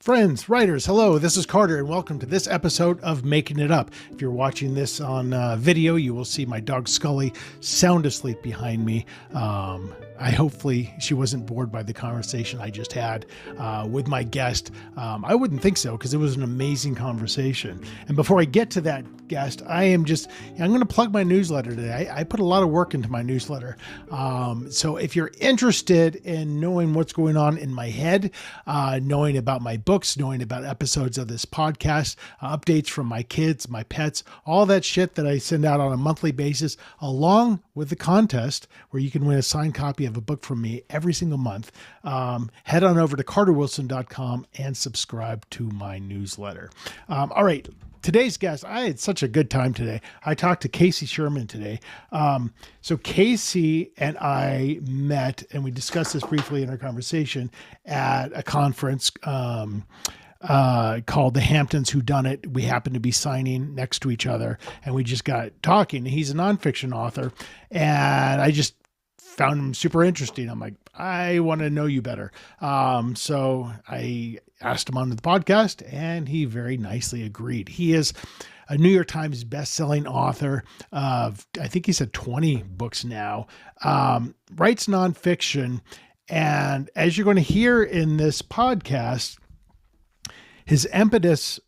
Friends, writers, hello, this is Carter and welcome to this episode of Making It Up. If you're watching this on video, you will see my dog Scully sound asleep behind me. Hopefully she wasn't bored by the conversation I just had with my guest. I wouldn't think so because it was an amazing conversation. And before I get to that guest, I'm going to plug my newsletter today. I put a lot of work into my newsletter. So if you're interested in knowing what's going on in my head, knowing about my books, knowing about episodes of this podcast, updates from my kids, my pets, all that shit that I send out on a monthly basis, along with the contest where you can win a signed copy of a book from me every single month, head on over to carterwilson.com and subscribe to my newsletter. All right. Today's guest, I had such a good time today. I talked to Casey Sherman today. So Casey and I met, and we discussed this briefly in our conversation at a conference called the Hamptons Whodunit. We happened to be signing next to each other, and we just got talking. He's a nonfiction author, and I just found him super interesting. I'm like, I want to know you better. So I asked him on the podcast and he very nicely agreed. He is a New York Times bestselling author of, I think he said 20 books now, writes nonfiction. And as you're going to hear in this podcast, his impetus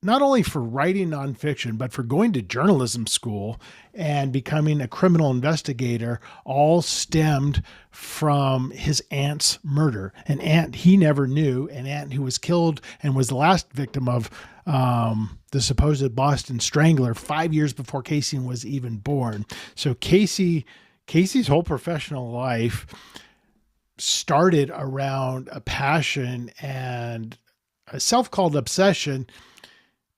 not only for writing nonfiction, but for going to journalism school and becoming a criminal investigator all stemmed from his aunt's murder. An aunt he never knew, an aunt who was killed and was the last victim of the supposed Boston Strangler 5 years before Casey was even born. So Casey's whole professional life started around a passion and a self-called obsession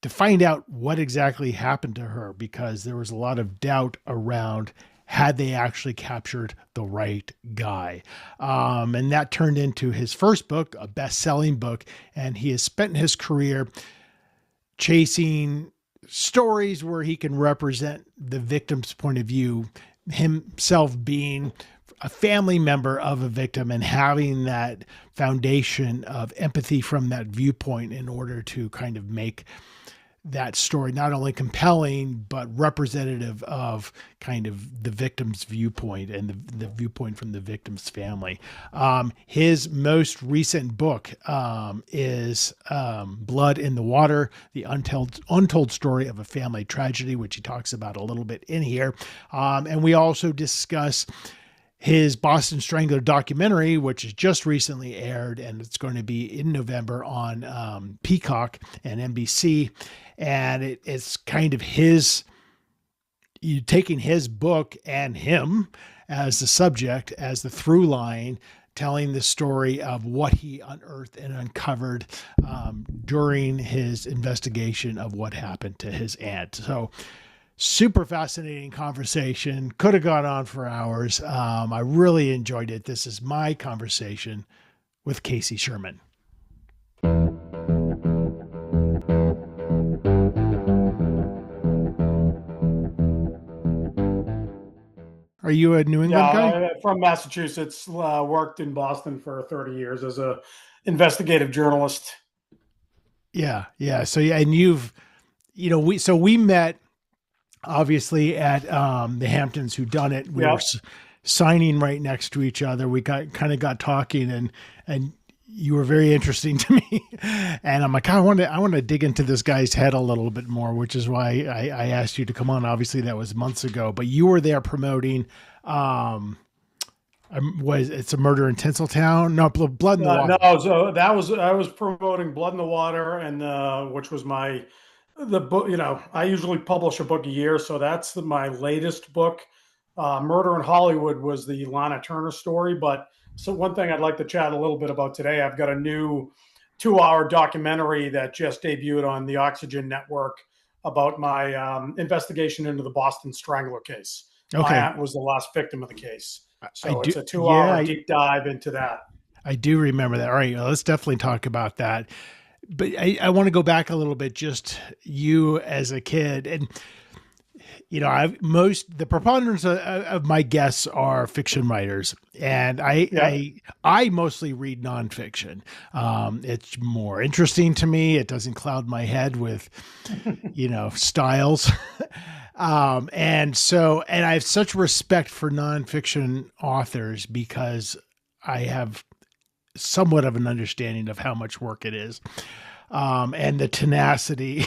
to find out what exactly happened to her, because there was a lot of doubt around had they actually captured the right guy. And that turned into his first book, a best-selling book. And he has spent his career chasing stories where he can represent the victim's point of view, himself being a family member of a victim and having that foundation of empathy from that viewpoint in order to kind of make that story not only compelling, but representative of kind of the victim's viewpoint and the viewpoint from the victim's family. His most recent book is Blood in the Water, the untold story of a family tragedy, which he talks about a little bit in here. And we also discuss his Boston Strangler documentary, which has just recently aired, and it's going to be in November on Peacock and NBC. And it's kind of you taking his book and him as the subject, as the through line, telling the story of what he unearthed and uncovered during his investigation of what happened to his aunt. So super fascinating conversation. Could have gone on for hours. I really enjoyed it. This is my conversation with Casey Sherman. Are you a New England guy? From Massachusetts. Worked in Boston for 30 years as a investigative journalist. Yeah. So yeah, and we met obviously at the Hamptons Whodunit. We were signing right next to each other. We got talking, and you were very interesting to me. And I'm like, I want to dig into this guy's head a little bit more, which is why I asked you to come on. Obviously, that was months ago, but you were there promoting. It's a Murder in Tinseltown? No, Blood in the Water. No, so I was promoting Blood in the Water, and which was the book. I usually publish a book a year, so that's my latest book. Murder in Hollywood was the Lana Turner story, but. So one thing I'd like to chat a little bit about today, I've got a new 2-hour documentary that just debuted on the Oxygen Network about my investigation into the Boston Strangler case. Okay. My aunt was the last victim of the case. So it's a 2-hour deep dive into that. I do remember that. All right, well, let's definitely talk about that. But I want to go back a little bit, just you as a kid. And the preponderance of my guests are fiction writers, and Yeah. I mostly read nonfiction. It's more interesting to me. It doesn't cloud my head with, styles. And I have such respect for nonfiction authors because I have somewhat of an understanding of how much work it is, and the tenacity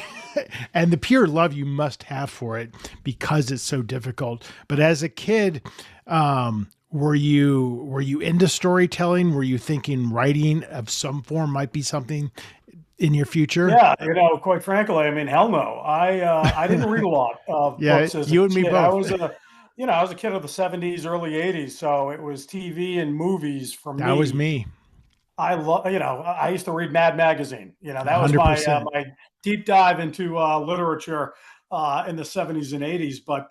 and the pure love you must have for it because it's so difficult. But as a kid, were you into storytelling? Were you thinking writing of some form might be something in your future? Yeah, quite frankly, I mean, hell no. I didn't read a lot of Yeah, books as a you and me kid. both. I was a kid of the 70s, early 80s, so it was TV and movies for That was me. me. I used to read Mad Magazine. That was my 100%. my deep dive into literature in the 70s and 80s. But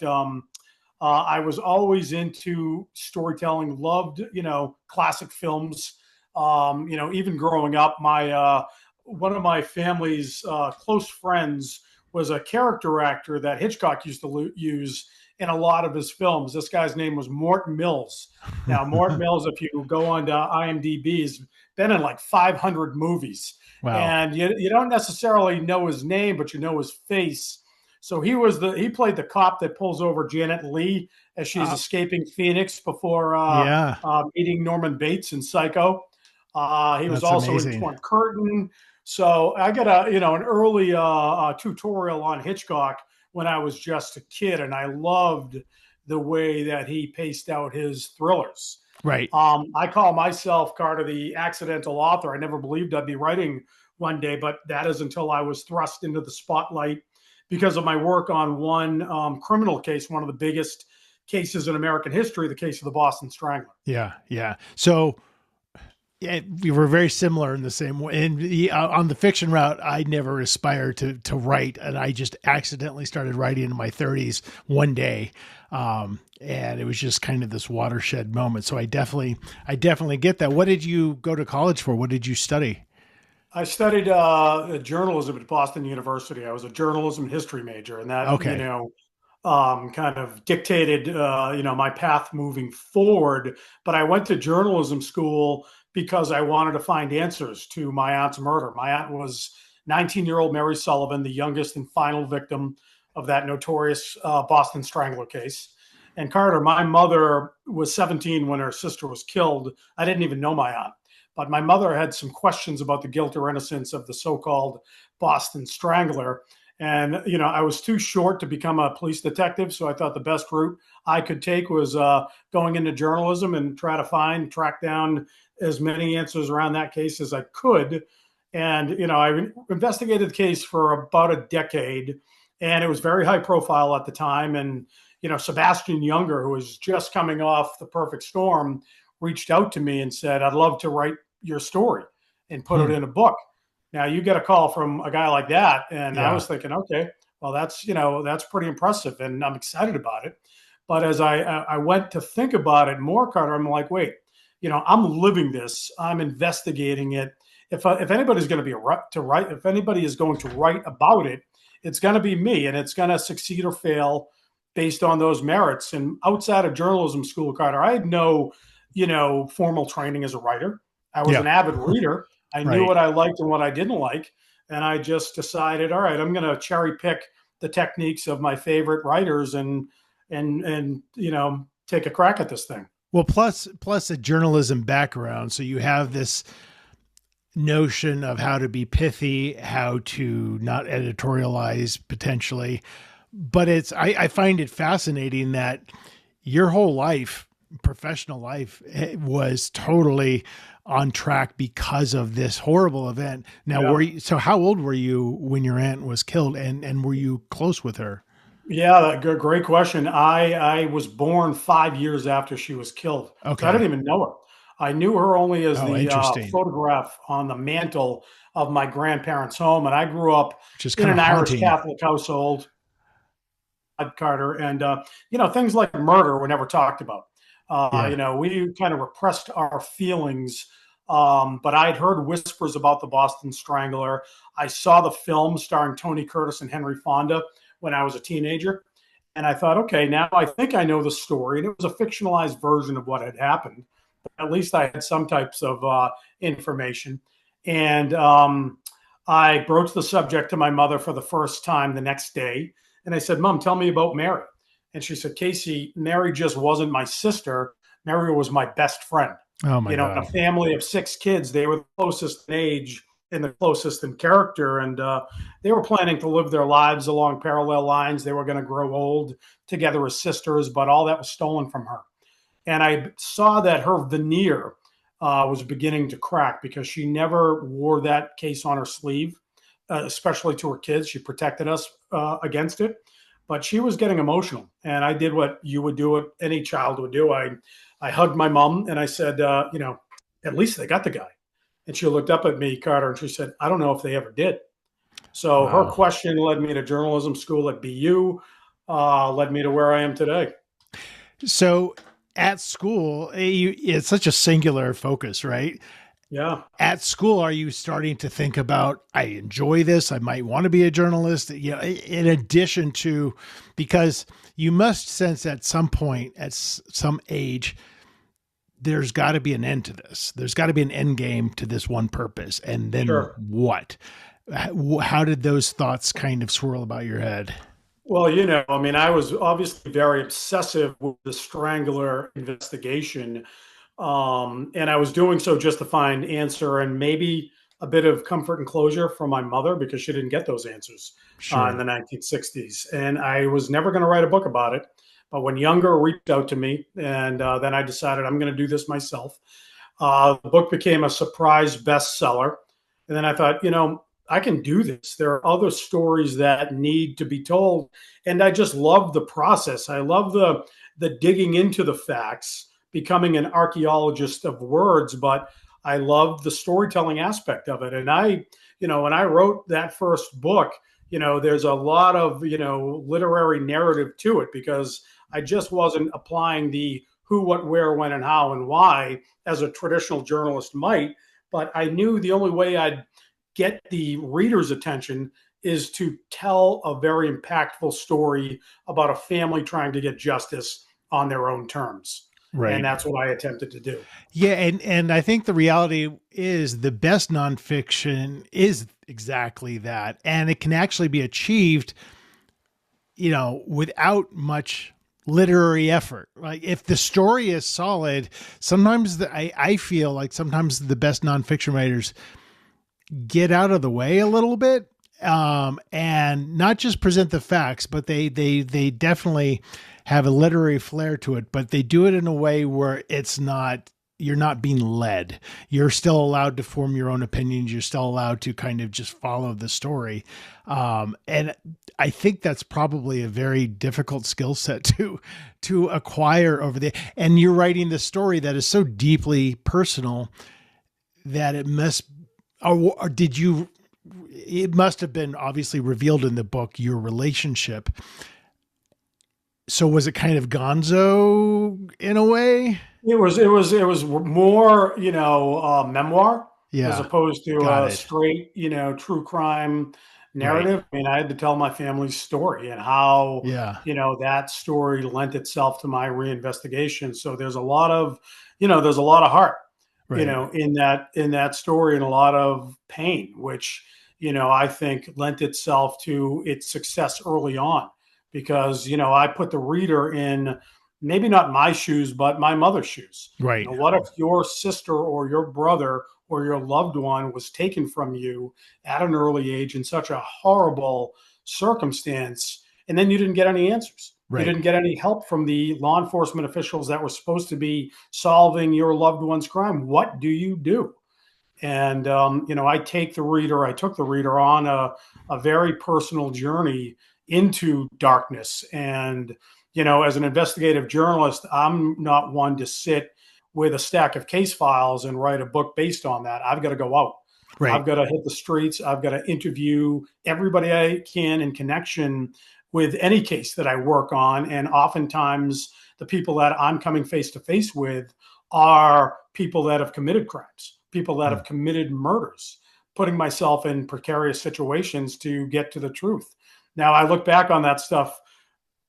I was always into storytelling. Loved classic films. Even growing up, my one of my family's close friends was a character actor that Hitchcock used to use in a lot of his films. This guy's name was Morton Mills. Now, Morton Mills, if you go on to IMDb, has been in like 500 movies. Wow. And you don't necessarily know his name, but you know his face. So he played the cop that pulls over Janet Leigh as she's escaping Phoenix before Yeah, meeting Norman Bates in Psycho. He was that's also in amazing. Torn Curtain. So I got an early tutorial on Hitchcock when I was just a kid, and I loved the way that he paced out his thrillers. Right. I call myself, Carter, the accidental author. I never believed I'd be writing one day, but that is until I was thrust into the spotlight because of my work on one criminal case, one of the biggest cases in American history, the case of the Boston Strangler. Yeah. Yeah. So yeah, we were very similar in the same way. And on the fiction route, I never aspired to write, and I just accidentally started writing in my 30s one day, and it was just kind of this watershed moment. So I definitely get that. What did you go to college for? What did you study? I studied journalism at Boston University. I was a journalism history major, and that Okay, kind of dictated my path moving forward. But I went to journalism school because I wanted to find answers to my aunt's murder. My aunt was 19-year-old Mary Sullivan, the youngest and final victim of that notorious Boston Strangler case. And Carter, my mother was 17 when her sister was killed. I didn't even know my aunt, but my mother had some questions about the guilt or innocence of the so-called Boston Strangler. And, I was too short to become a police detective. So I thought the best route I could take was going into journalism and track down as many answers around that case as I could. And, I investigated the case for about a decade, and it was very high profile at the time. And, Sebastian Younger, who was just coming off The Perfect Storm, reached out to me and said, I'd love to write your story and put it in a book. Now you get a call from a guy like that, and I yeah, was thinking, okay, well that's pretty impressive, and I'm excited about it. But as I went to think about it more, Carter, I'm like, wait, I'm living this, I'm investigating it. If anybody's going to be if anybody is going to write about it, it's going to be me, and it's going to succeed or fail based on those merits. And outside of journalism school, Carter, I had no formal training as a writer. I was yeah, an avid reader. I knew right. what I liked and what I didn't like. And I just decided, all right, I'm going to cherry pick the techniques of my favorite writers and take a crack at this thing. Well, plus a journalism background, so you have this notion of how to be pithy, how to not editorialize potentially. But I find it fascinating that your whole life, professional life, was totally on track because of this horrible event. Now, Yeah. so how old were you when your aunt was killed, and were you close with her? Yeah, great question. I was born 5 years after she was killed, so I Okay. didn't even know her. I knew her only as Oh, the interesting. photograph on the mantle of my grandparents' home, and I grew up Which is in kind of an Irish haunting. Catholic household. Carter, and things like murder were never talked about. Yeah. We kind of repressed our feelings. But I had heard whispers about the Boston Strangler. I saw the film starring Tony Curtis and Henry Fonda when I was a teenager, And I thought, okay, now I think I know the story. And it was a fictionalized version of what had happened. But at least I had some types of information. And I broached the subject to my mother for the first time the next day. And I said, Mom, tell me about Mary. And she said, Casey, Mary just wasn't my sister. Mary was my best friend. Oh my In a God. family of 6 kids, they were the closest in age and the closest in character. And they were planning to live their lives along parallel lines. They were going to grow old together as sisters, but all that was stolen from her. And I saw that her veneer was beginning to crack because she never wore that case on her sleeve, especially to her kids. She protected us against it, but she was getting emotional. And I did what you would do, what any child would do. I hugged my mom and I said, at least they got the guy. And she looked up at me, Carter, and she said, I don't know if they ever did. So her Wow. question led me to journalism school at BU, led me to where I am today. So at school, it's such a singular focus, right? Yeah. At school, are you starting to think about, I enjoy this, I might want to be a journalist, in addition to, because you must sense at some point, at some age, there's got to be an end to this. There's got to be an end game to this one purpose. And then Sure. what? How did those thoughts kind of swirl about your head? Well, I was obviously very obsessive with the Strangler investigation. And I was doing so just to find answer and maybe a bit of comfort and closure from my mother because she didn't get those answers in Sure. the 1960s. And I was never going to write a book about it. But when Younger reached out to me, and then I decided I'm going to do this myself. The book became a surprise bestseller. And then I thought, I can do this. There are other stories that need to be told. And I just love the process. I love the digging into the facts, becoming an archaeologist of words, but I love the storytelling aspect of it. And when I wrote that first book, there's a lot of, literary narrative to it because I just wasn't applying the who, what, where, when, and how, and why as a traditional journalist might. But I knew the only way I'd get the reader's attention is to tell a very impactful story about a family trying to get justice on their own terms. And Right. that's what I attempted to do. Yeah, and I think the reality is the best nonfiction is exactly that, and it can actually be achieved, without much literary effort. Like if the story is solid, sometimes I feel like sometimes the best nonfiction writers get out of the way a little bit, and not just present the facts, but they definitely have a literary flair to it, but they do it in a way where you're not being led. You're still allowed to form your own opinions. You're still allowed to kind of just follow the story. And I think that's probably a very difficult skill set to acquire and you're writing the story that is so deeply personal that it must, or did you, it must have been obviously revealed in the book, your relationship. So was it kind of gonzo in a way? It was more, memoir as Yeah, opposed to got a it. straight, true crime Right. narrative. I mean, I had to tell my family's story and how, Yeah. that story lent itself to my reinvestigation. So there's a lot of heart, Right. in that story and a lot of pain, which, I think lent itself to its success early on because, I put the reader in maybe not my shoes, but my mother's shoes. Right. What if your sister or your brother or your loved one was taken from you at an early age in such a horrible circumstance, and then you didn't get any answers? You Right. didn't get any help from the law enforcement officials that were supposed to be solving your loved one's crime. What do you do? And I took the reader on a very personal journey into darkness. And as an investigative journalist, I'm not one to sit with a stack of case files and write a book based on that. I've got to go out. Right. I've got to hit the streets. I've got to interview everybody I can in connection with any case that I work on. And oftentimes, the people that I'm coming face to face with are people that have committed crimes, people that Hmm. have committed murders, putting myself in precarious situations to get to the truth. Now, I look back on that stuff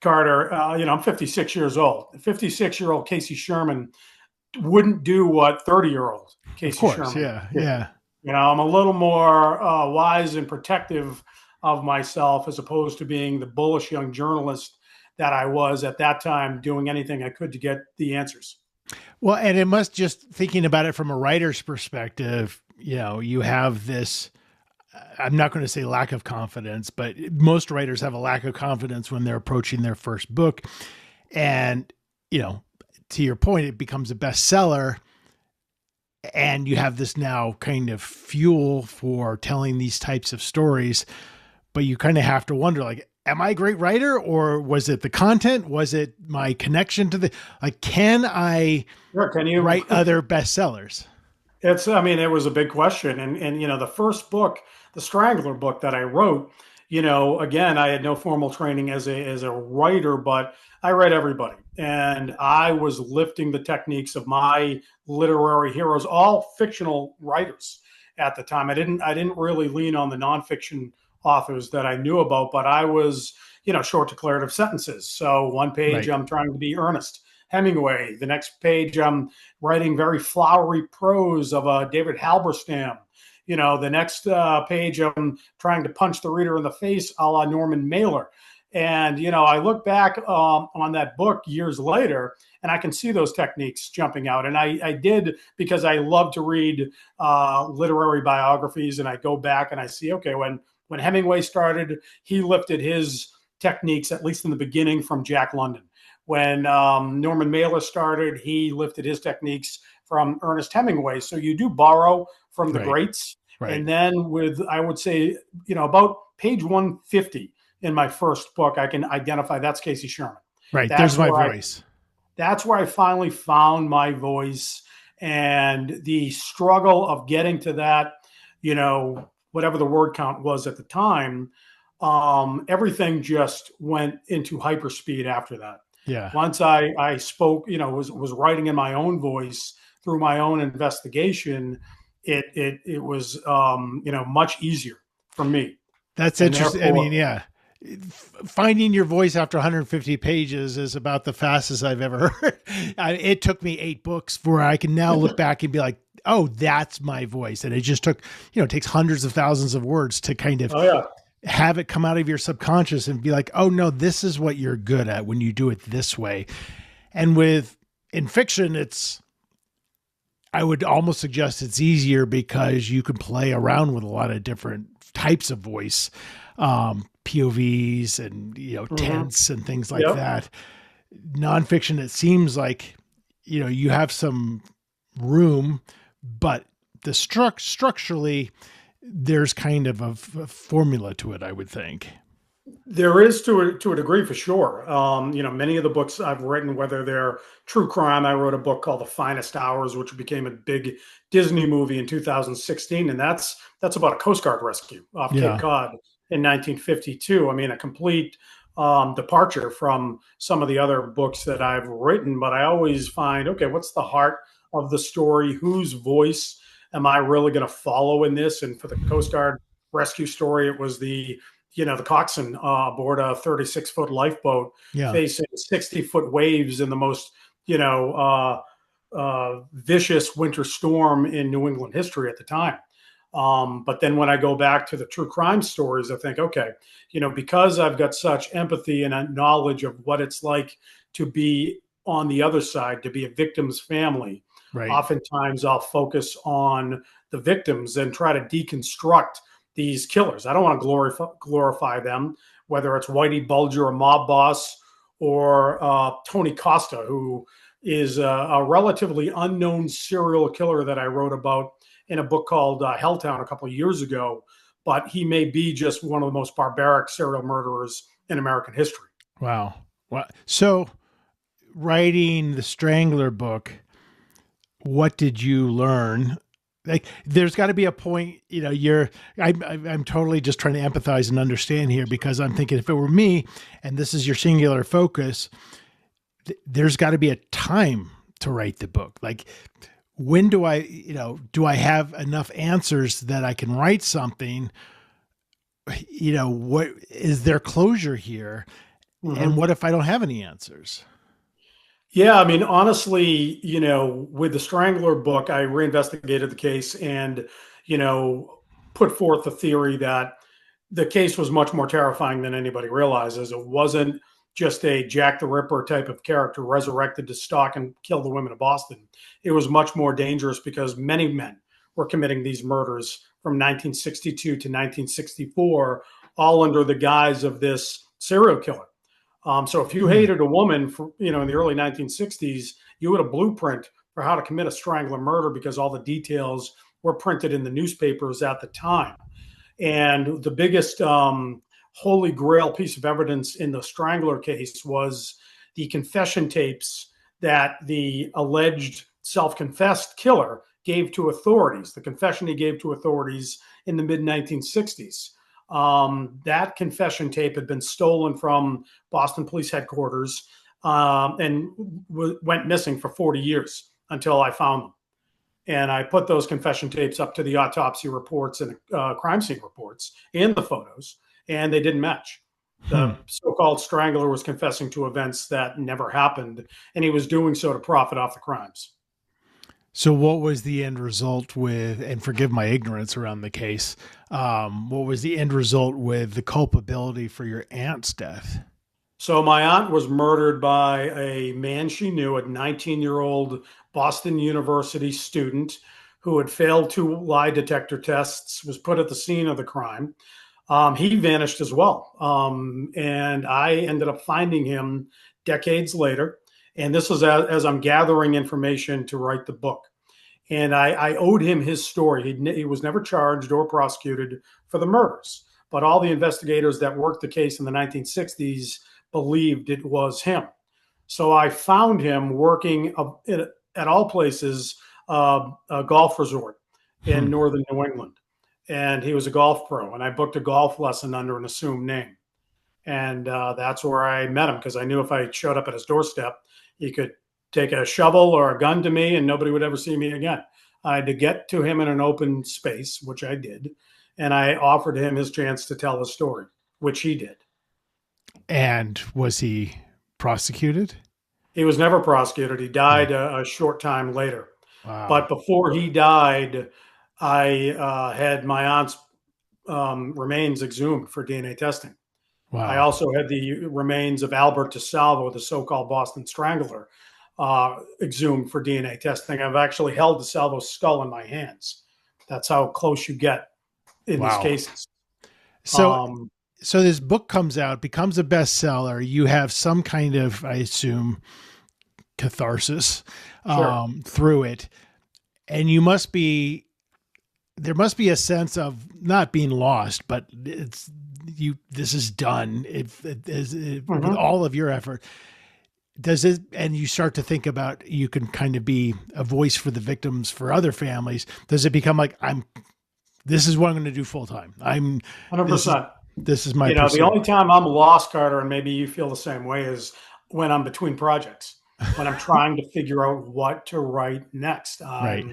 Carter, I'm 56 years old. 56-year-old Casey Sherman wouldn't do what 30-year-old Of Casey course. Sherman Yeah. did. Yeah. I'm a little more wise and protective of myself as opposed to being the bullish young journalist that I was at that time, doing anything I could to get the answers. Well, and it must, just thinking about it from a writer's perspective, you have this, I'm not going to say lack of confidence, but most writers have a lack of confidence when they're approaching their first book. And, to your point, it becomes a bestseller. And you have this now kind of fuel for telling these types of stories, but you kind of have to wonder, like, am I a great writer, or was it the content? Was it my connection to can I Can you write other bestsellers? It was a big question. And the first book, the Strangler book that I wrote, again, I had no formal training as a writer, but I read everybody. And I was lifting the techniques of my literary heroes, all fictional writers at the time. I didn't really lean on the nonfiction authors that I knew about, but I was, short declarative sentences. So one page, Right. I'm trying to be Ernest Hemingway. The next page, I'm writing very flowery prose of David Halberstam. The next page, I'm trying to punch the reader in the face, a la Norman Mailer. And I look back on that book years later, and I can see those techniques jumping out. And I did, because I love to read literary biographies, and I go back and I see, okay, when Hemingway started, he lifted his techniques, at least in the beginning, from Jack London. When Norman Mailer started, he lifted his techniques from Ernest Hemingway. So you do borrow from the Right. greats. Right. And then I would say, about page 150 in my first book, I can identify that's Casey Sherman. Right. There's my voice. That's where I finally found my voice, and the struggle of getting to that, whatever the word count was at the time, everything just went into hyperspeed after that. Yeah. Once I spoke, was writing in my own voice through my own investigation, it was much easier for me. That's And interesting. therefore, Yeah. Finding your voice after 150 pages is about the fastest I've ever heard. It took me 8 books where I can now look back and be like, oh, that's my voice. And it just took, it takes hundreds of thousands of words to kind of have it come out of your subconscious and be like, oh no, this is what you're good at when you do it this way. And in fiction, I would almost suggest it's easier because you can play around with a lot of different types of voice, POVs and, tense and things like that. Nonfiction, it seems like, you have some room, but the structurally, there's kind of a formula to it, I would think. There is to a degree, for sure. Many of the books I've written, whether they're true crime, I wrote a book called The Finest Hours, which became a big Disney movie in 2016, and that's about a Coast Guard rescue off Cape Cod in 1952. A complete departure from some of the other books that I've written, but I always find, okay, what's the heart of the story? Whose voice am I really going to follow in this? And for the Coast Guard rescue story, it was the coxswain aboard a 36-foot lifeboat facing 60-foot waves in the most, vicious winter storm in New England history at the time. But then when I go back to the true crime stories, I think, okay, because I've got such empathy and a knowledge of what it's like to be on the other side, to be a victim's family, oftentimes I'll focus on the victims and try to deconstruct these killers. I don't want to glorify them, whether it's Whitey Bulger, a mob boss, or Tony Costa, who is a relatively unknown serial killer that I wrote about in a book called Helltown a couple of years ago. But he may be just one of the most barbaric serial murderers in American history. Wow. So writing the Strangler book, what did you learn? Like, there's got to be a point, I'm totally just trying to empathize and understand here, because I'm thinking, if it were me and this is your singular focus, there's got to be a time to write the book. Like, when do I have enough answers that I can write something? What is there closure here? And Hmm. what if I don't have any answers? Yeah, I mean, honestly, with the Strangler book, I reinvestigated the case and, you know, put forth the theory that the case was much more terrifying than anybody realizes. It wasn't just a Jack the Ripper type of character resurrected to stalk and kill the women of Boston. It was much more dangerous because many men were committing these murders from 1962 to 1964, all under the guise of this serial killer. So if you Hmm. hated a woman for, in the early 1960s, you had a blueprint for how to commit a strangler murder because all the details were printed in the newspapers at the time. And the biggest holy grail piece of evidence in the Strangler case was the confession tapes that the alleged self confessed killer gave to authorities, the confession he gave to authorities in the mid 1960s. That confession tape had been stolen from Boston Police Headquarters and went missing for 40 years until I found them. And I put those confession tapes up to the autopsy reports and crime scene reports and the photos, and they didn't match. Hmm. The so-called strangler was confessing to events that never happened, and he was doing so to profit off the crimes. So what was the end result with, and forgive my ignorance around the case, what was the end result with the culpability for your aunt's death? So my aunt was murdered by a man she knew, a 19-year-old Boston University student who had failed two lie detector tests, was put at the scene of the crime. He vanished as well. And I ended up finding him decades later. And this was as I'm gathering information to write the book. And I owed him his story. He was never charged or prosecuted for the murders, but all the investigators that worked the case in the 1960s believed it was him. So I found him working at all places, a golf resort in Hmm. northern New England. And he was a golf pro. And I booked a golf lesson under an assumed name. And that's where I met him because I knew if I showed up at his doorstep, he could take a shovel or a gun to me and nobody would ever see me again. I had to get to him in an open space, which I did. And I offered him his chance to tell his story, which he did. And was he prosecuted? He was never prosecuted. He Hmm. died a short time later. Wow. But before he died, I had my aunt's remains exhumed for DNA testing. I Wow. also had the remains of Albert DeSalvo, the so-called Boston Strangler, exhumed for DNA testing. I've actually held DeSalvo's skull in my hands. That's how close you get in these Wow. cases. So, Um, so this book comes out, becomes a bestseller. You have some kind of, I assume, catharsis sure. through it, and there must be a sense of not being lost, but it's you. This is done. With Hmm. all of your effort, does it? And you start to think about you can kind of be a voice for the victims for other families. Does it become like I'm? This is what I'm going to do full time. I'm. This is 100%. this is my The pursuit. only time I'm lost, Carter, and maybe you feel the same way, is when I'm between projects, when I'm trying to figure out what to write next. Right.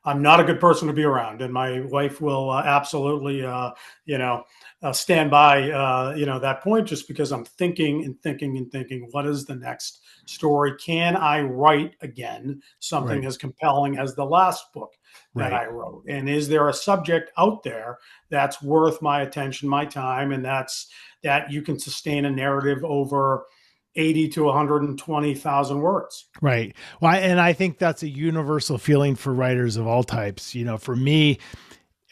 I'm not a good person to be around, and my wife will absolutely, stand by, that point just because I'm thinking and thinking and thinking, what is the next story? Can I write again something Right. as compelling as the last book that Right. I wrote? And is there a subject out there that's worth my attention, my time, and that you can sustain a narrative over 80 to 120,000 words? Right. Well, and I think that's a universal feeling for writers of all types. For me,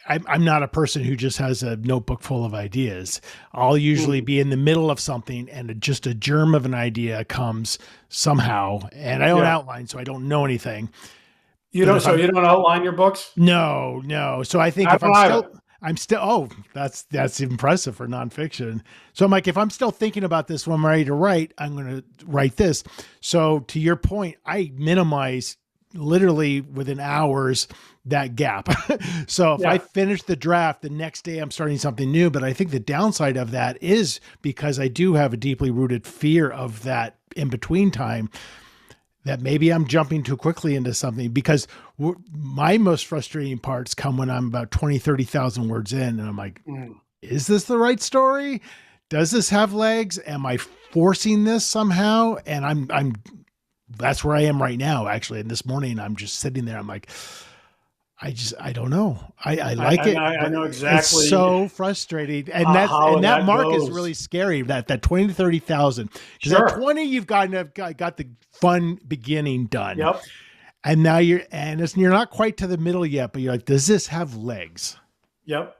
I'm not a person who just has a notebook full of ideas. I'll usually Mhm. be in the middle of something and just a germ of an idea comes somehow. And I don't Yeah. outline, so I don't know anything. You But don't, if so I'm you don't outline your books? no, no. So I think I if don't either. I'm still, oh, that's impressive for nonfiction. So I'm like, if I'm still thinking about this when I'm ready to write, I'm going to write this. So to your point, I minimize literally within hours that gap. So if I Yeah. finish the draft, the next day I'm starting something new. But I think the downside of that is because I do have a deeply rooted fear of that in between time that maybe I'm jumping too quickly into something because my most frustrating parts come when I'm about 20, 30,000 words in and I'm like, Mm. is this the right story? Does this have legs? Am I forcing this somehow. And that's where I am right now, actually. And this morning I'm just sitting there. I'm like, I don't know. I like it. I know exactly. It's so frustrating. And that mark is really scary. That 20 to 30,000. Because at 20, you've got the fun beginning done. Yep. And now you're not quite to the middle yet, but you're like, does this have legs? Yep.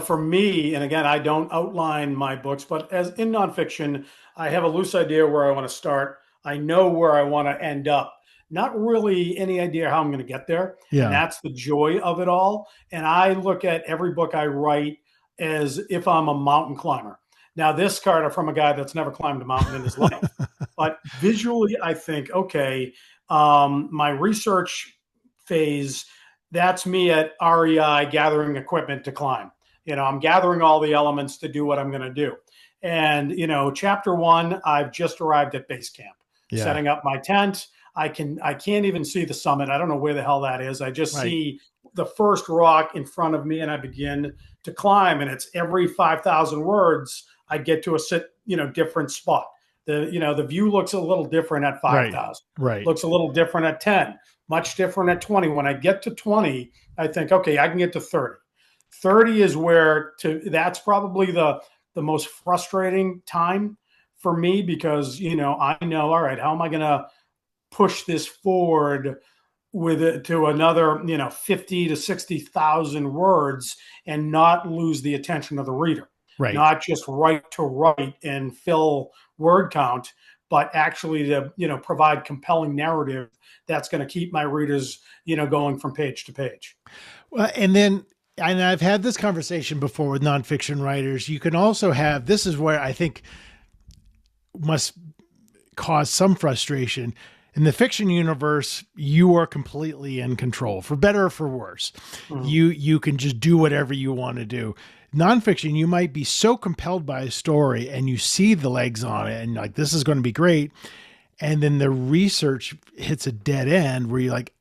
For me, and again, I don't outline my books, but as in nonfiction, I have a loose idea where I want to start. I know where I want to end up. Not really any idea how I'm going to get there. Yeah. And that's the joy of it all. And I look at every book I write as if I'm a mountain climber. Now, this card are from a guy that's never climbed a mountain in his life. But visually, I think, okay, my research phase, that's me at REI gathering equipment to climb. I'm gathering all the elements to do what I'm going to do. And, chapter 1, I've just arrived at base camp, setting up my tent. I can't even see the summit. I don't know where the hell that is. I just see the first rock in front of me and I begin to climb, and it's every 5,000 words I get to a different spot. The view looks a little different at 5,000. Right. Looks a little different at 10, much different at 20. When I get to 20, I think, okay, I can get to 30. 30 is that's probably the most frustrating time for me because, I know, all right, how am I going to push this forward with it to another, 50 to 60,000 words and not lose the attention of the reader. Right. Not just write to write and fill word count, but actually to, provide compelling narrative that's going to keep my readers, going from page to page. Well, and I've had this conversation before with nonfiction writers. You can also have, this is where I think must cause some frustration. In the fiction universe, you are completely in control, for better or for worse. Mm-hmm. You can just do whatever you want to do. Nonfiction, you might be so compelled by a story and you see the legs on it and like, this is going to be great. And then the research hits a dead end where you're like,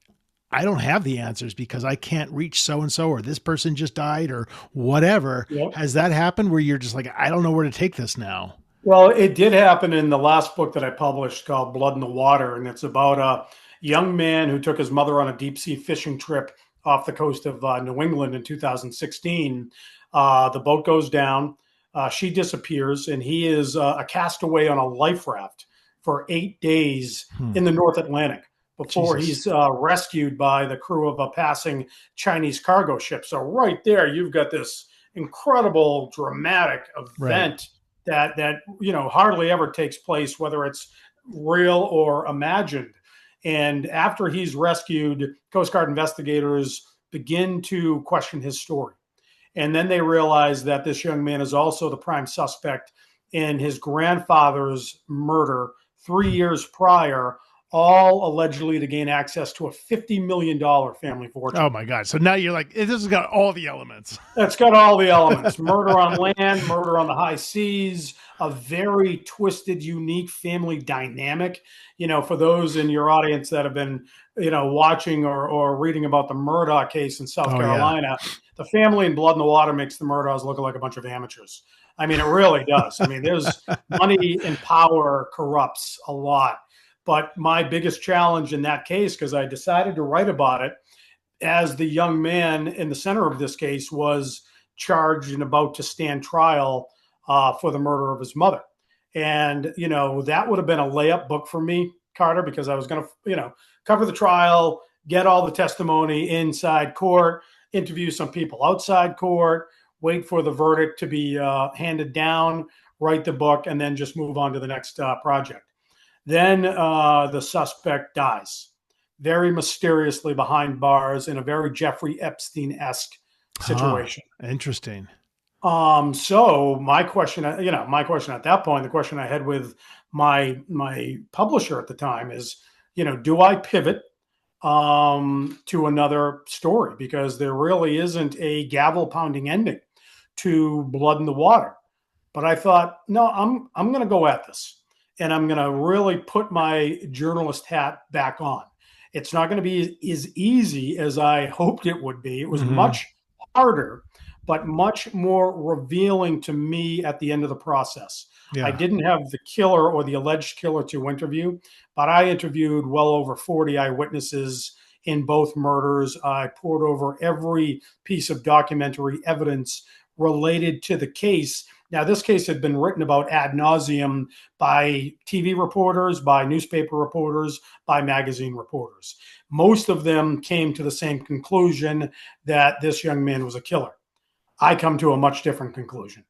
I don't have the answers because I can't reach so-and-so, or this person just died, or whatever. Yep. Has that happened where you're just like, I don't know where to take this now? Well, it did happen in the last book that I published called Blood in the Water. And it's about a young man who took his mother on a deep sea fishing trip off the coast of New England in 2016. The boat goes down. She disappears, and he is a castaway on a life raft for 8 days in the North Atlantic before he's rescued by the crew of a passing Chinese cargo ship. So right there, you've got this incredible, dramatic event that hardly ever takes place, whether it's real or imagined. And after he's rescued, Coast Guard investigators begin to question his story. And then they realize that this young man is also the prime suspect in his grandfather's murder 3 years prior, all allegedly to gain access to a $50 million family fortune. Oh my God. So now you're like, this has got all the elements. It's got all the elements. Murder on land, murder on the high seas, a very twisted, unique family dynamic. For those in your audience that have been, watching or reading about the Murdaugh case in South Carolina, the family in Blood in the Water makes the Murdaughs look like a bunch of amateurs. I mean, it really does. I mean, there's money and power corrupts a lot. But my biggest challenge in that case, because I decided to write about it, as the young man in the center of this case was charged and about to stand trial for the murder of his mother. And, that would have been a layup book for me, Carter, because I was going to, cover the trial, get all the testimony inside court, interview some people outside court, wait for the verdict to be handed down, write the book, and then just move on to the next project. Then the suspect dies very mysteriously behind bars in a very Jeffrey Epstein-esque situation. Interesting. So my question at that point, the question I had with my publisher at the time is, do I pivot to another story? Because there really isn't a gavel pounding ending to Blood in the Water. But I thought, no, I'm going to go at this. And I'm going to really put my journalist hat back on. It's not going to be as easy as I hoped it would be. It was much harder, but much more revealing to me at the end of the process. I Yeah. didn't have the killer or the alleged killer to interview, but I interviewed well over 40 eyewitnesses in both murders. I poured over every piece of documentary evidence related to the case. Now, this case had been written about ad nauseum by TV reporters, by newspaper reporters, by magazine reporters. Most of them came to the same conclusion that this young man was a killer. I come to a much different conclusion.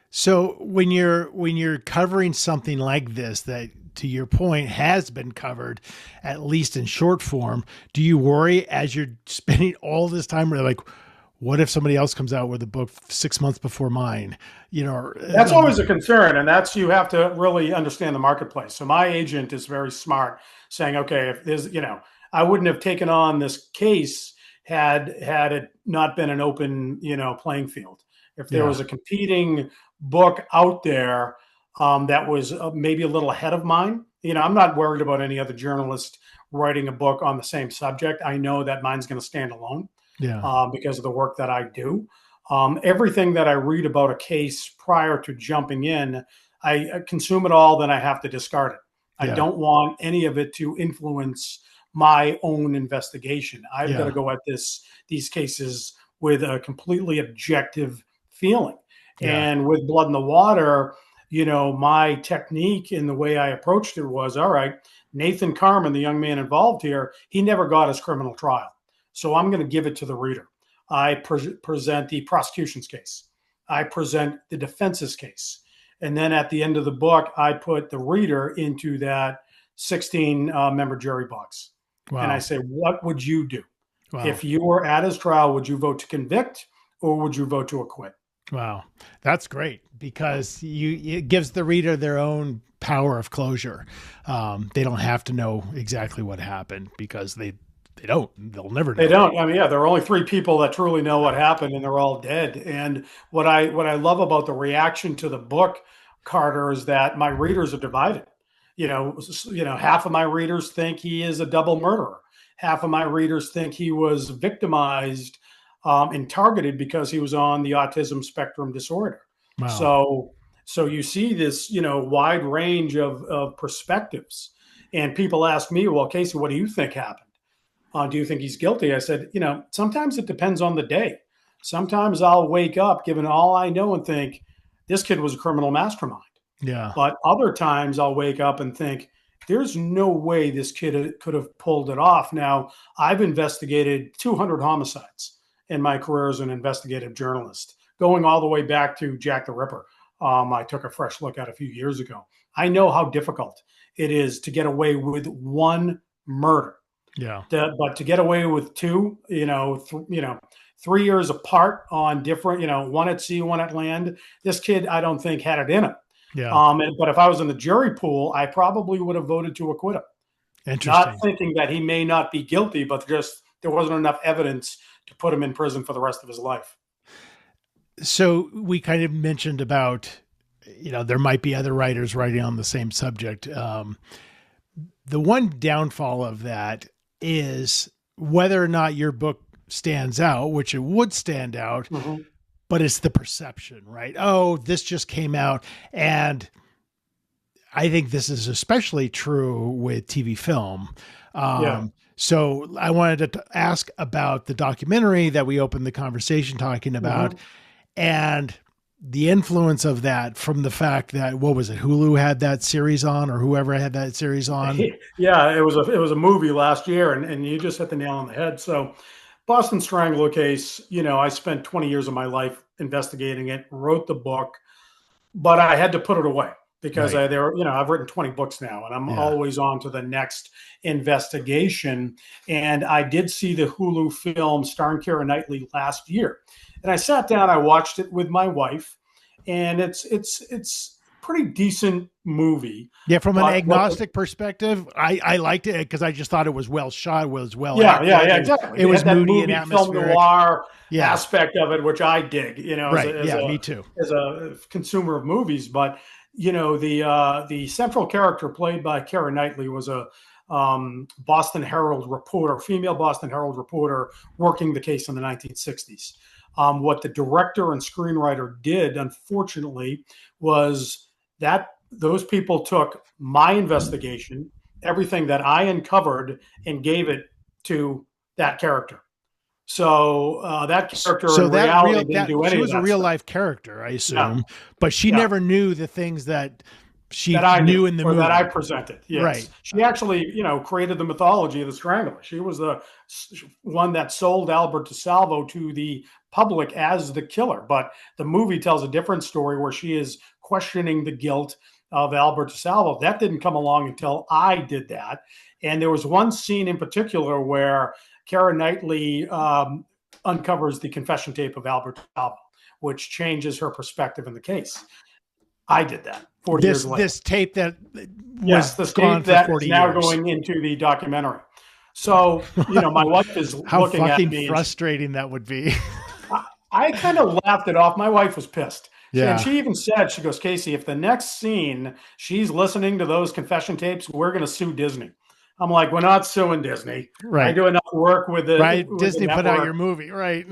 So when you're covering something like this that, to your point, has been covered at least in short form, do you worry as you're spending all this time where like, what if somebody else comes out with a book 6 months before mine? That's always a concern, and that's, you have to really understand the marketplace. So my agent is very smart, saying, okay, if there's, I wouldn't have taken on this case had it not been an open, playing field. If there Yeah. was a competing book out there that was maybe a little ahead of mine, I'm not worried about any other journalist writing a book on the same subject. I know that mine's going to stand alone Yeah. because of the work that I do. Everything that I read about a case prior to jumping in, I consume it all, then I have to discard it. I Yeah. don't want any of it to influence my own investigation. I've got to Yeah. go at these cases with a completely objective feeling. Yeah. And with Blood in the Water, my technique in the way I approached it was, all right, Nathan Carmen, the young man involved here, he never got his criminal trial. So I'm going to give it to the reader. I present the prosecution's case. I present the defense's case. And then at the end of the book, I put the reader into that 16 member jury box. Wow. And I say, what would you do? Wow. If you were at his trial, would you vote to convict or would you vote to acquit? Wow. That's great because it gives the reader their own power of closure. They don't have to know exactly what happened because they'll never know. They don't. I mean, yeah, there are only three people that truly know what happened, and they're all dead. And what I love about the reaction to the book, Carter, is that my readers are divided. Half of my readers think he is a double murderer. Half of my readers think he was victimized and targeted because he was on the autism spectrum disorder. Wow. So you see this, wide range of perspectives. And people ask me, well, Casey, what do you think happened? Do you think he's guilty? I said, sometimes it depends on the day. Sometimes I'll wake up, given all I know, and think this kid was a criminal mastermind. Yeah. But other times I'll wake up and think there's no way this kid could have pulled it off. Now, I've investigated 200 homicides in my career as an investigative journalist, going all the way back to Jack the Ripper. I took a fresh look at a few years ago. I know how difficult it is to get away with one murder. Yeah. But to get away with two, 3 years apart on different, one at sea, one at land, this kid, I don't think had it in him. Yeah. But if I was in the jury pool, I probably would have voted to acquit him. Interesting. Not thinking that he may not be guilty, but just there wasn't enough evidence to put him in prison for the rest of his life. So we kind of mentioned about, there might be other writers writing on the same subject. The one downfall of that is whether or not your book stands out, which it would stand out, but it's the perception, right? Oh, this just came out. And I think this is especially true with TV film. So I wanted to ask about the documentary that we opened the conversation talking about and the influence of that from the fact that, what was it, Hulu had that series on, or whoever had that series on? Yeah, it was a movie last year, and you just hit the nail on the head. So Boston Strangler case, I spent 20 years of my life investigating it, wrote the book, but I had to put it away because Right. I've written 20 books now, and I'm always on to the next investigation. And I did see the Hulu film starring Keira Knightley last year. And I sat down, I watched it with my wife, and it's pretty decent movie. Yeah, from an agnostic perspective, I liked it because I just thought it was well shot, acted. Yeah, exactly. It was had that moody movie, and atmospheric. Film noir aspect of it, which I dig. Me too. As a consumer of movies, but the central character played by Keira Knightley was a Boston Herald reporter, female Boston Herald reporter, working the case in the 1960s. What the director and screenwriter did, unfortunately, was those people took my investigation, everything that I uncovered, and gave it to that character. So that character So in reality didn't do she any of was a that real stuff. life character, I Yeah, assume, but she yeah. never knew the things that she That I knew knew in the or that I movie. presented. Right. Yes. She actually, created the mythology of the Strangler. She was the one that sold Albert DeSalvo to the public as the killer. But the movie tells a different story where she is questioning the guilt of Albert DeSalvo. That didn't come along until I did that. And there was one scene in particular where Keira Knightley uncovers the confession tape of Albert DeSalvo, which changes her perspective in the case. I did that 40 years later. This tape that Yes, was the gone tape for that 40 is now years. going into the documentary. So, my wife is How looking at fucking me. frustrating that would be. I kind of laughed it off. My wife was pissed. Yeah. And she even said, she goes, Casey, if the next scene she's listening to those confession tapes, we're going to sue Disney. I'm like, we're not suing Disney. Right. I do enough work with the Right. with Disney the put out network. your movie. Right.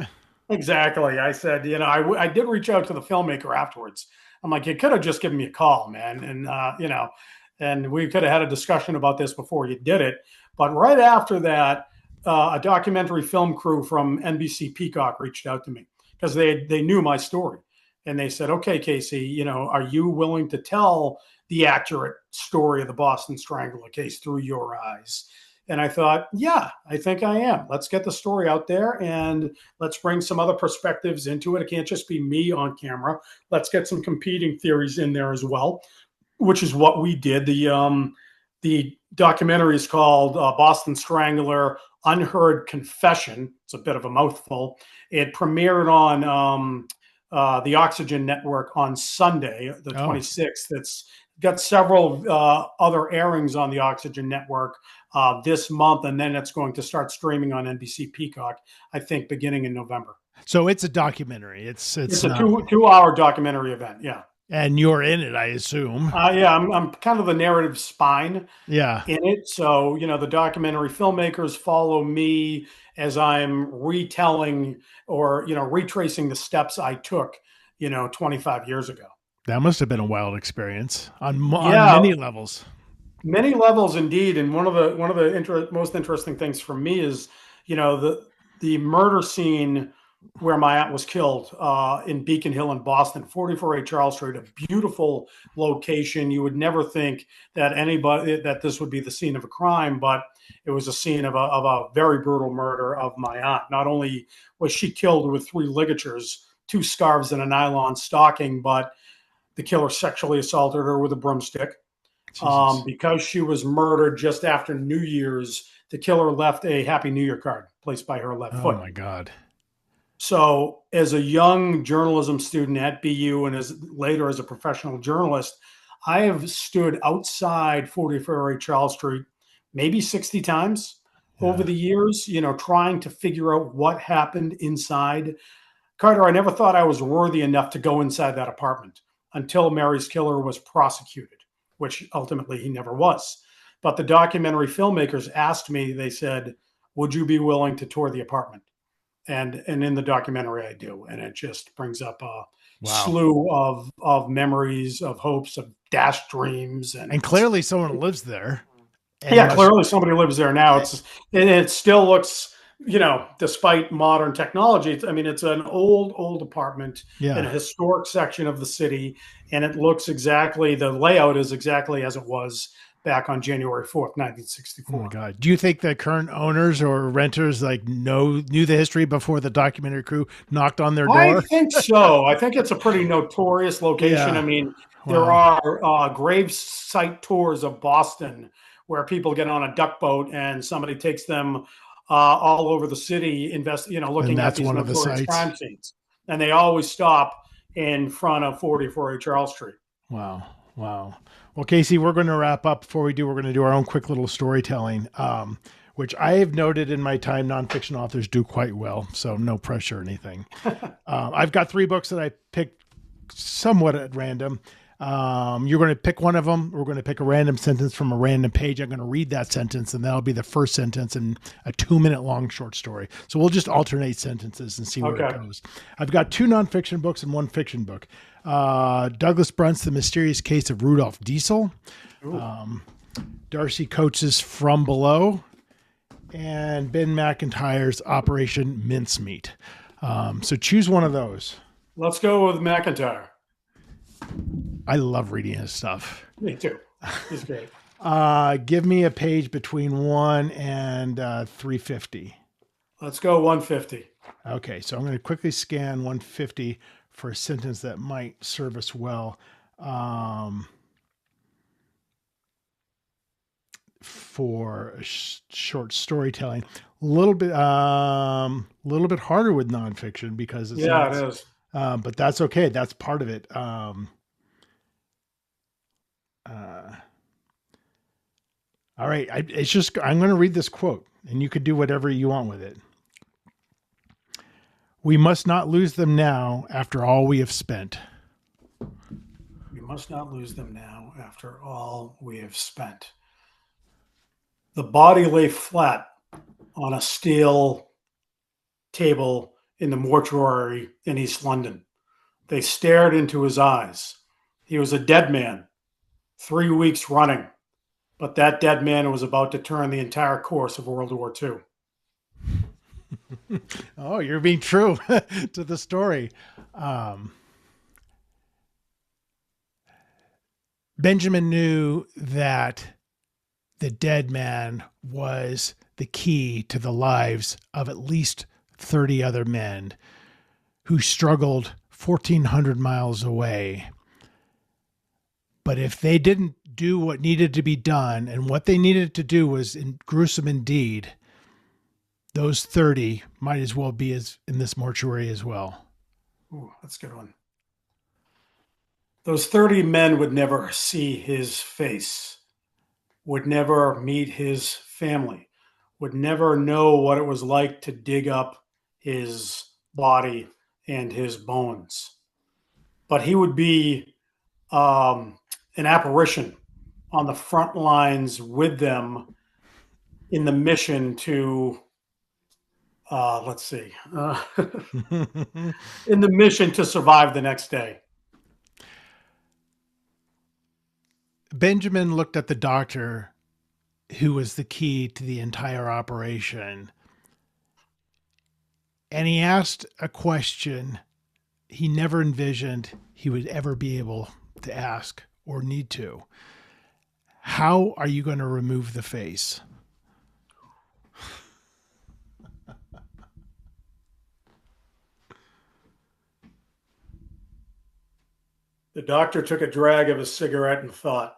Exactly. I said, I did reach out to the filmmaker afterwards. I'm like, you could have just given me a call, man. And, and we could have had a discussion about this before you did it. But right after that, a documentary film crew from NBC Peacock reached out to me because they knew my story. And they said, okay, Casey, are you willing to tell the accurate story of the Boston Strangler case through your eyes? And I thought, yeah, I think I am. Let's get the story out there and let's bring some other perspectives into it. It can't just be me on camera. Let's get some competing theories in there as well, which is what we did. The documentary is called Boston Strangler, Unheard Confession. It's a bit of a mouthful. It premiered on the Oxygen Network on Sunday, the 26th. It's got several other airings on the Oxygen Network this month, and then it's going to start streaming on NBC Peacock, I think, beginning in November. So it's a documentary. It's a 2-hour documentary event. Yeah. And you're in it, I assume. Yeah, I'm kind of the narrative spine in it. So, the documentary filmmakers follow me as I'm retelling or, retracing the steps I took, 25 years ago. That must have been a wild experience on many levels. Many levels, indeed. And one of the most interesting things for me is, the murder scene where my aunt was killed in Beacon Hill in Boston, 44A Charles Street, a beautiful location. You would never think that this would be the scene of a crime, but it was a scene of a very brutal murder of my aunt. Not only was she killed with 3 ligatures, 2 scarves, and a nylon stocking, but the killer sexually assaulted her with a broomstick. Because she was murdered just after New Year's, the killer left a Happy New Year card placed by her left foot. Oh my God. So as a young journalism student at BU and later as a professional journalist, I have stood outside 44A Charles Street maybe 60 times over the years, trying to figure out what happened inside. Carter, I never thought I was worthy enough to go inside that apartment until Mary's killer was prosecuted, which ultimately he never was. But the documentary filmmakers asked me, they said, would you be willing to tour the apartment? And in the documentary I do. And it just brings up a slew of memories, of hopes, of dashed dreams. And clearly someone lives there. Clearly somebody lives there now. It still looks, despite modern technology, it's an old apartment in a historic section of the city. And it looks the layout is exactly as it was back on January 4th, 1964. Oh my God. Do you think the current owners or renters knew the history before the documentary crew knocked on their door? I think so. I think it's a pretty notorious location. Yeah. There are grave site tours of Boston where people get on a duck boat and somebody takes them all over the city, looking at these notorious crime scenes. And they always stop in front of 44A Charles Street. Wow. Well, Casey, we're going to wrap up. Before we do, we're going to do our own quick little storytelling, which I have noted in my time nonfiction authors do quite well. So no pressure or anything. I've got 3 books that I picked somewhat at random. You're going to pick one of them. We're going to pick a random sentence from a random page. I'm going to read that sentence, and that'll be the first sentence in a 2-minute long short story. So we'll just alternate sentences and see where it goes. I've got 2 nonfiction books and 1 fiction book. Douglas Brunt's The Mysterious Case of Rudolph Diesel. Darcy Coates' From Below, and Ben Macintyre's Operation Mincemeat. So choose one of those. Let's go with Macintyre. I love reading his stuff. Me too. He's great. Give me a page between 1 and 350. Let's go 150. Okay, so I'm going to quickly scan 150 for a sentence that might serve us well. For short storytelling, a little bit harder with nonfiction because it's it is. But that's okay. That's part of it. All right. I'm going to read this quote and you could do whatever you want with it. We must not lose them now after all we have spent. We must not lose them now after all we have spent. The body lay flat on a steel table in the mortuary in East London. They stared into his eyes. He was a dead man, 3 weeks running, but that dead man was about to turn the entire course of World War II. Oh, you're being true to the story. Benjamin knew that the dead man was the key to the lives of at least 30 other men who struggled 1,400 miles away. But if they didn't do what needed to be done, and what they needed to do was gruesome indeed, those 30 might as well be in this mortuary as well. Ooh, that's a good one. Those 30 men would never see his face, would never meet his family, would never know what it was like to dig up his body and his bones. But he would be an apparition on the front lines with them in the mission to, in the mission to survive the next day. Benjamin looked at the doctor who was the key to the entire operation, and he asked a question he never envisioned he would ever be able to ask or need to. How are you going to remove the face? The doctor took a drag of his cigarette and thought.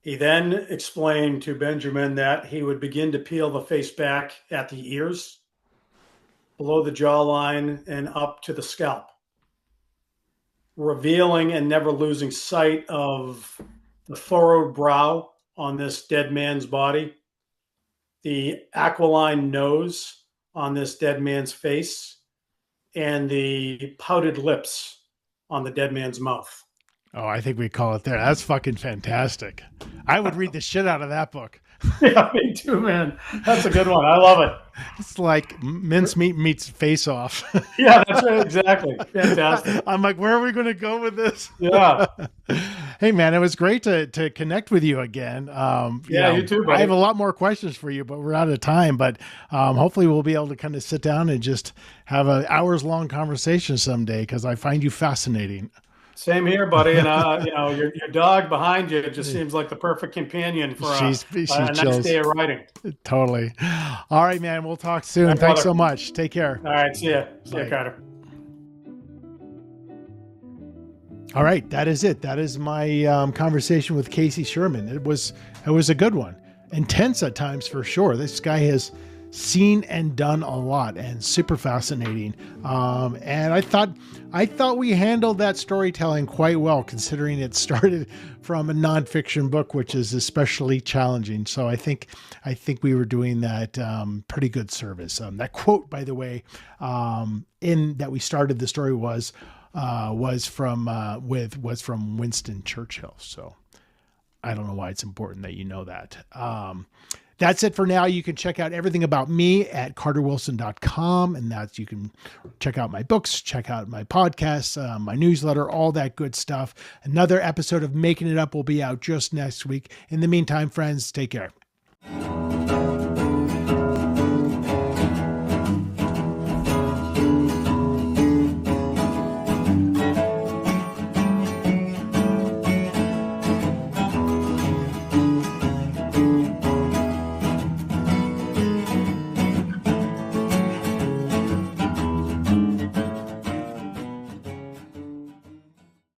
He then explained to Benjamin that he would begin to peel the face back at the ears, below the jawline, and up to the scalp, revealing and never losing sight of the furrowed brow on this dead man's body, the aquiline nose on this dead man's face, and the pouted lips on the dead man's mouth. Oh, I think we call it there. That's fucking fantastic. I would read the shit out of that book. Yeah, me too, man. That's a good one. I love it. It's like Mincemeat meets Face Off. Yeah, that's right. Exactly. Fantastic. I'm like, where are we going to go with this? Yeah. Hey, man, it was great to connect with you again. You too, buddy. I have a lot more questions for you, but we're out of time. But hopefully we'll be able to kind of sit down and just have an hours-long conversation someday because I find you fascinating. Same here, buddy. And your dog behind you just seems like the perfect companion for a nice day of writing. Totally. All right, man. We'll talk soon. Right, Thanks so much. Take care. All right. See ya. See ya, Carter. All right. That is it. That is my conversation with Casey Sherman. It was a good one. Intense at times for sure. This guy has seen and done a lot and super fascinating. And I thought we handled that storytelling quite well, considering it started from a nonfiction book, which is especially challenging. So I think we were doing that pretty good service. That quote, by the way, in that we started the story was from Winston Churchill. So I don't know why it's important that you know that. That's it for now. You can check out everything about me at carterwilson.com. And that's, you can check out my books, check out my podcasts, my newsletter, all that good stuff. Another episode of Making It Up will be out just next week. In the meantime, friends, take care.